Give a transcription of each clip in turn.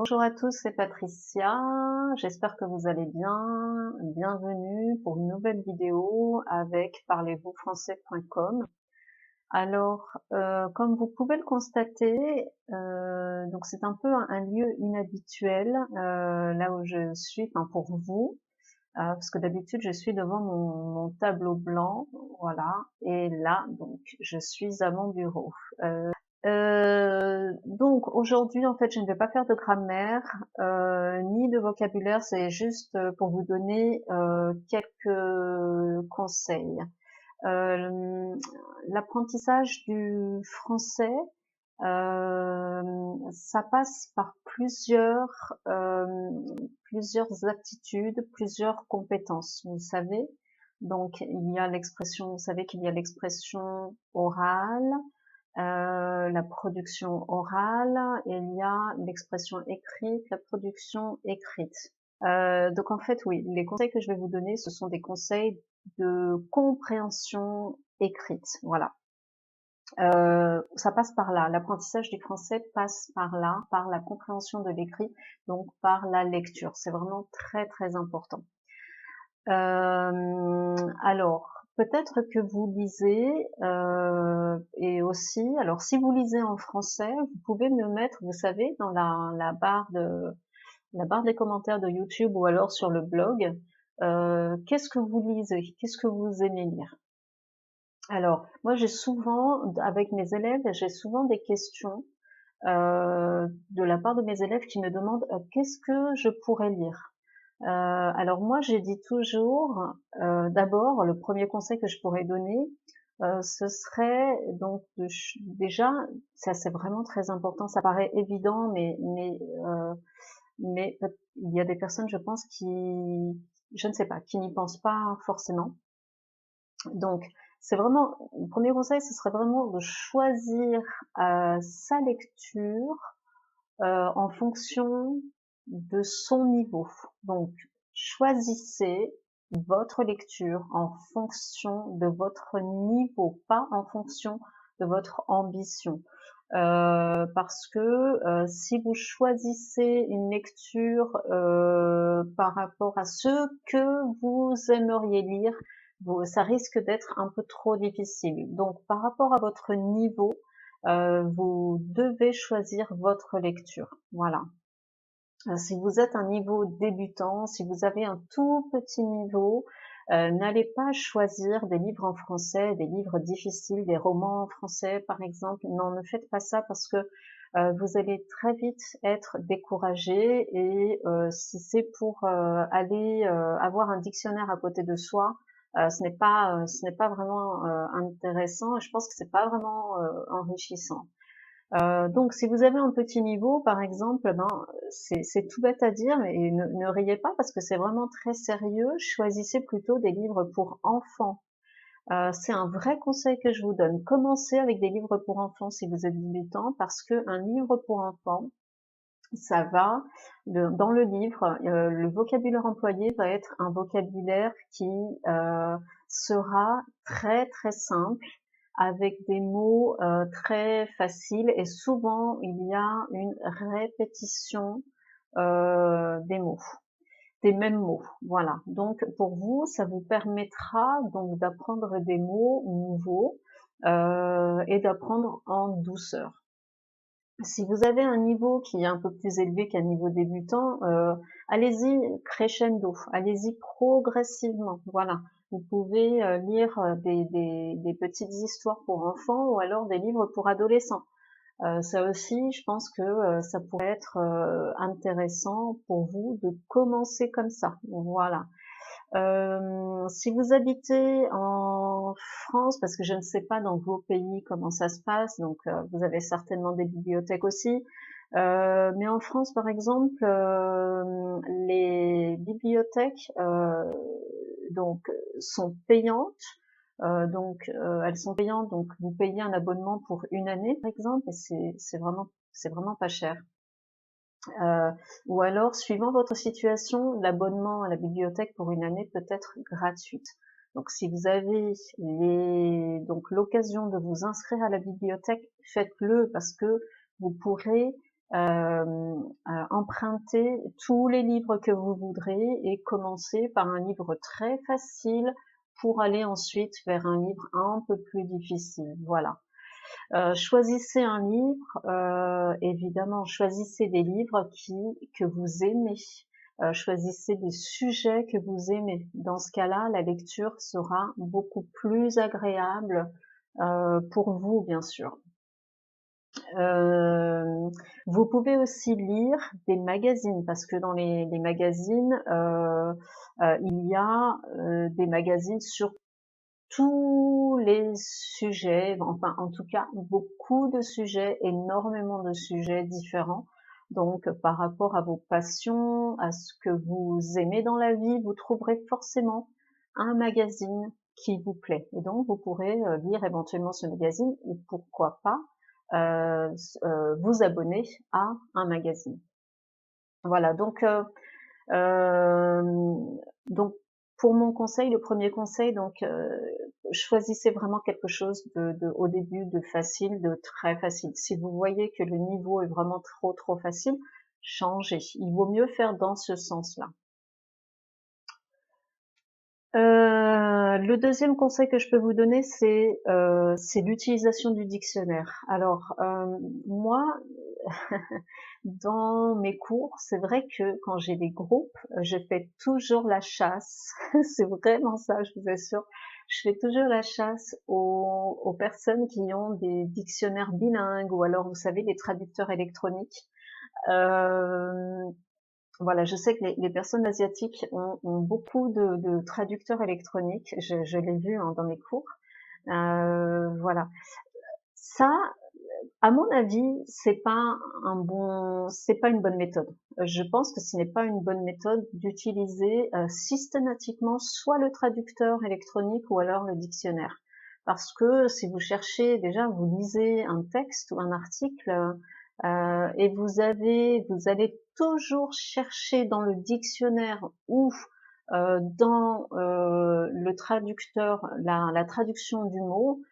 Bonjour à tous, c'est Patricia. J'espère que vous allez bien. Bienvenue pour une nouvelle vidéo avec parlez-vous-français.com. Alors, comme vous pouvez le constater, donc c'est un peu un lieu inhabituel là où je suis, enfin pour vous, parce que d'habitude je suis devant mon tableau blanc, voilà, et là donc je suis à mon bureau. Donc aujourd'hui, en fait, je ne vais pas faire de grammaire ni de vocabulaire, c'est juste pour vous donner quelques conseils. Euh, L'apprentissage du français, ça passe par plusieurs aptitudes, plusieurs compétences, vous savez. Donc il y a l'expression, vous savez qu'il y a l'expression orale, la production orale, et il y a l'expression écrite, la production écrite. Donc en fait, oui, les conseils que je vais vous donner, ce sont des conseils de compréhension écrite. Voilà. Ça passe par là. L'apprentissage du français passe par là, par la compréhension de l'écrit, donc par la lecture. C'est vraiment très très important. Alors, peut-être que vous lisez, et aussi, alors si vous lisez en français, vous pouvez me mettre, vous savez, dans la barre des commentaires de YouTube ou alors sur le blog, qu'est-ce que vous lisez, qu'est-ce que vous aimez lire. Alors, moi j'ai souvent, avec mes élèves, j'ai souvent des questions de la part de mes élèves qui me demandent qu'est-ce que je pourrais lire. Alors moi, j'ai dit toujours, d'abord, le premier conseil que je pourrais donner, ce serait donc déjà, ça c'est vraiment très important, ça paraît évident, mais il y a des personnes, je pense, je ne sais pas, qui n'y pensent pas forcément. Donc, c'est vraiment, le premier conseil, ce serait vraiment de choisir sa lecture en fonction de son niveau. Donc, choisissez votre lecture en fonction de votre niveau, pas en fonction de votre ambition. Parce que si vous choisissez une lecture par rapport à ce que vous aimeriez lire, ça risque d'être un peu trop difficile. Donc, par rapport à votre niveau, vous devez choisir votre lecture. Voilà. Si vous êtes un niveau débutant, si vous avez un tout petit niveau, n'allez pas choisir des livres en français, des livres difficiles, des romans en français par exemple. Non, ne faites pas ça parce que vous allez très vite être découragé, et si c'est pour aller avoir un dictionnaire à côté de soi, ce n'est pas vraiment intéressant, et je pense que c'est pas vraiment enrichissant. Donc, si vous avez un petit niveau, par exemple, ben, c'est tout bête à dire, mais ne riez pas parce que c'est vraiment très sérieux. Choisissez plutôt des livres pour enfants. C'est un vrai conseil que je vous donne. Commencez avec des livres pour enfants si vous êtes débutant, parce que un livre pour enfants, ça va, dans le livre, le vocabulaire employé va être un vocabulaire qui sera très très simple, avec des mots très faciles, et souvent il y a une répétition des mots, des mêmes mots. Voilà. Donc pour vous, ça vous permettra donc d'apprendre des mots nouveaux et d'apprendre en douceur. Si vous avez un niveau qui est un peu plus élevé qu'un niveau débutant, allez-y crescendo, allez-y progressivement. Voilà. Vous pouvez lire des petites histoires pour enfants ou alors des livres pour adolescents. Ça aussi, je pense que ça pourrait être intéressant pour vous de commencer comme ça. Voilà. Si vous habitez en France, parce que je ne sais pas dans vos pays comment ça se passe, donc vous avez certainement des bibliothèques aussi, mais en France, par exemple, les bibliothèques donc sont payantes. Elles sont payantes, donc vous payez un abonnement pour une année, par exemple, et c'est vraiment pas cher. Ou alors, suivant votre situation, l'abonnement à la bibliothèque pour une année peut être gratuite. Donc, si vous avez donc l'occasion de vous inscrire à la bibliothèque, faites-le parce que vous pourrez empruntez tous les livres que vous voudrez et commencez par un livre très facile pour aller ensuite vers un livre un peu plus difficile. Voilà. Choisissez un livre, évidemment, choisissez des livres que vous aimez. Choisissez des sujets que vous aimez. Dans ce cas-là, la lecture sera beaucoup plus agréable pour vous, bien sûr. Vous pouvez aussi lire des magazines parce que dans les magazines, il y a des magazines sur tous les sujets, enfin en tout cas beaucoup de sujets, énormément de sujets différents. Donc par rapport à vos passions, à ce que vous aimez dans la vie, vous trouverez forcément un magazine qui vous plaît. Et donc vous pourrez lire éventuellement ce magazine ou pourquoi pas vous abonner à un magazine. Voilà, euh, donc pour mon conseil, le premier conseil, donc choisissez vraiment quelque chose au début de facile, de très facile. Si vous voyez que le niveau est vraiment trop facile, changez. Il vaut mieux faire dans ce sens-là. Le deuxième conseil que je peux vous donner, c'est l'utilisation du dictionnaire. Alors moi, dans mes cours, c'est vrai que quand j'ai des groupes, je fais toujours la chasse. C'est vraiment ça, je vous assure. Je fais toujours la chasse aux personnes qui ont des dictionnaires bilingues ou alors, vous savez, des traducteurs électroniques. Euh, voilà, je sais que les personnes asiatiques ont beaucoup de traducteurs électroniques. Je l'ai vu hein, dans mes cours. Voilà. Ça, à mon avis, c'est pas une bonne méthode. Je pense que ce n'est pas une bonne méthode d'utiliser systématiquement soit le traducteur électronique ou alors le dictionnaire. Parce que si vous cherchez, déjà, vous lisez un texte ou un article et vous allez toujours chercher dans le dictionnaire ou dans le traducteur la traduction du mot,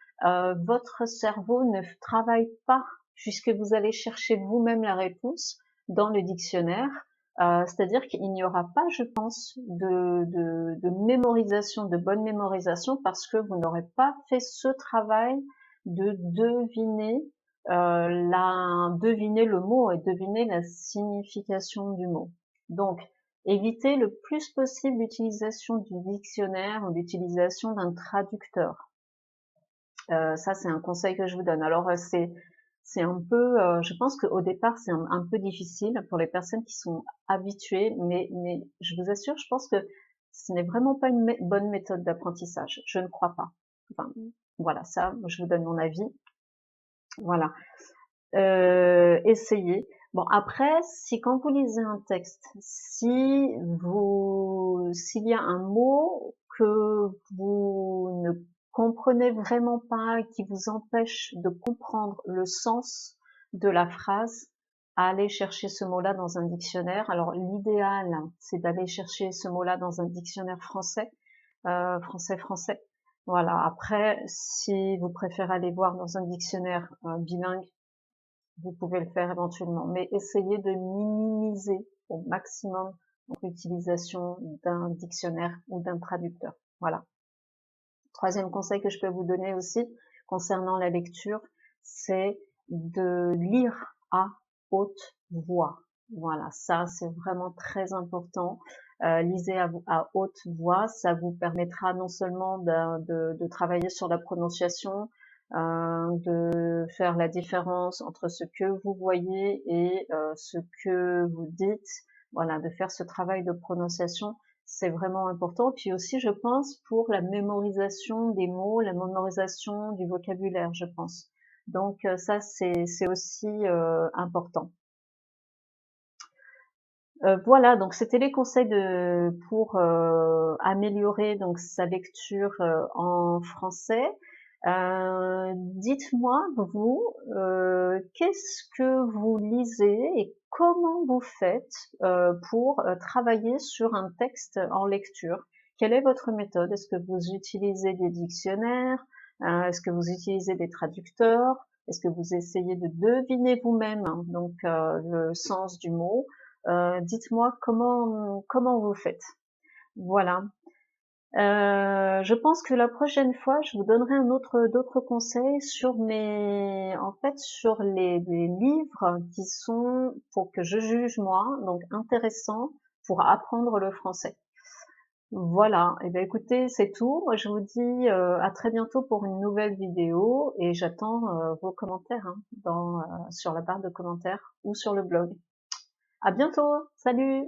votre cerveau ne travaille pas puisque vous allez chercher vous-même la réponse dans le dictionnaire. C'est-à-dire qu'il n'y aura pas, je pense, de mémorisation, de bonne mémorisation, parce que vous n'aurez pas fait ce travail de deviner le mot et deviner la signification du mot. Donc, évitez le plus possible l'utilisation du dictionnaire ou l'utilisation d'un traducteur. Ça, c'est un conseil que je vous donne. Alors, c'est un peu, je pense qu'au départ, c'est un peu difficile pour les personnes qui sont habituées, mais je vous assure, je pense que ce n'est vraiment pas une bonne méthode d'apprentissage. Je ne crois pas. Enfin, voilà, ça, je vous donne mon avis. Voilà. Essayez. Bon, après, si quand vous lisez un texte, s'il y a un mot que vous ne comprenez vraiment pas, qui vous empêche de comprendre le sens de la phrase, allez chercher ce mot-là dans un dictionnaire. Alors, l'idéal, c'est d'aller chercher ce mot-là dans un dictionnaire français, français. Voilà. Après, si vous préférez aller voir dans un dictionnaire bilingue, vous pouvez le faire éventuellement, mais essayez de minimiser au maximum l'utilisation d'un dictionnaire ou d'un traducteur. Voilà. Troisième conseil que je peux vous donner aussi concernant la lecture, c'est de lire à haute voix. Voilà, ça c'est vraiment très important. Lisez à haute voix, ça vous permettra non seulement de travailler sur la prononciation, de faire la différence entre ce que vous voyez et ce que vous dites. Voilà, de faire ce travail de prononciation, c'est vraiment important. Puis aussi, je pense, pour la mémorisation des mots, la mémorisation du vocabulaire, je pense. Donc ça, c'est aussi important. Voilà, donc c'était les conseils pour améliorer donc sa lecture en français. Dites-moi, vous, qu'est-ce que vous lisez et comment vous faites pour travailler sur un texte en lecture? Quelle est votre méthode? Est-ce que vous utilisez des dictionnaires? Est-ce que vous utilisez des traducteurs? Est-ce que vous essayez de deviner vous-même, hein, donc le sens du mot? Dites-moi comment vous faites. Voilà. Je pense que la prochaine fois, je vous donnerai d'autres conseils sur sur les livres qui sont, pour que je juge moi, donc intéressants pour apprendre le français. Voilà. Et ben écoutez, c'est tout. Moi, je vous dis à très bientôt pour une nouvelle vidéo et j'attends vos commentaires, hein, sur la barre de commentaires ou sur le blog. À bientôt. Salut.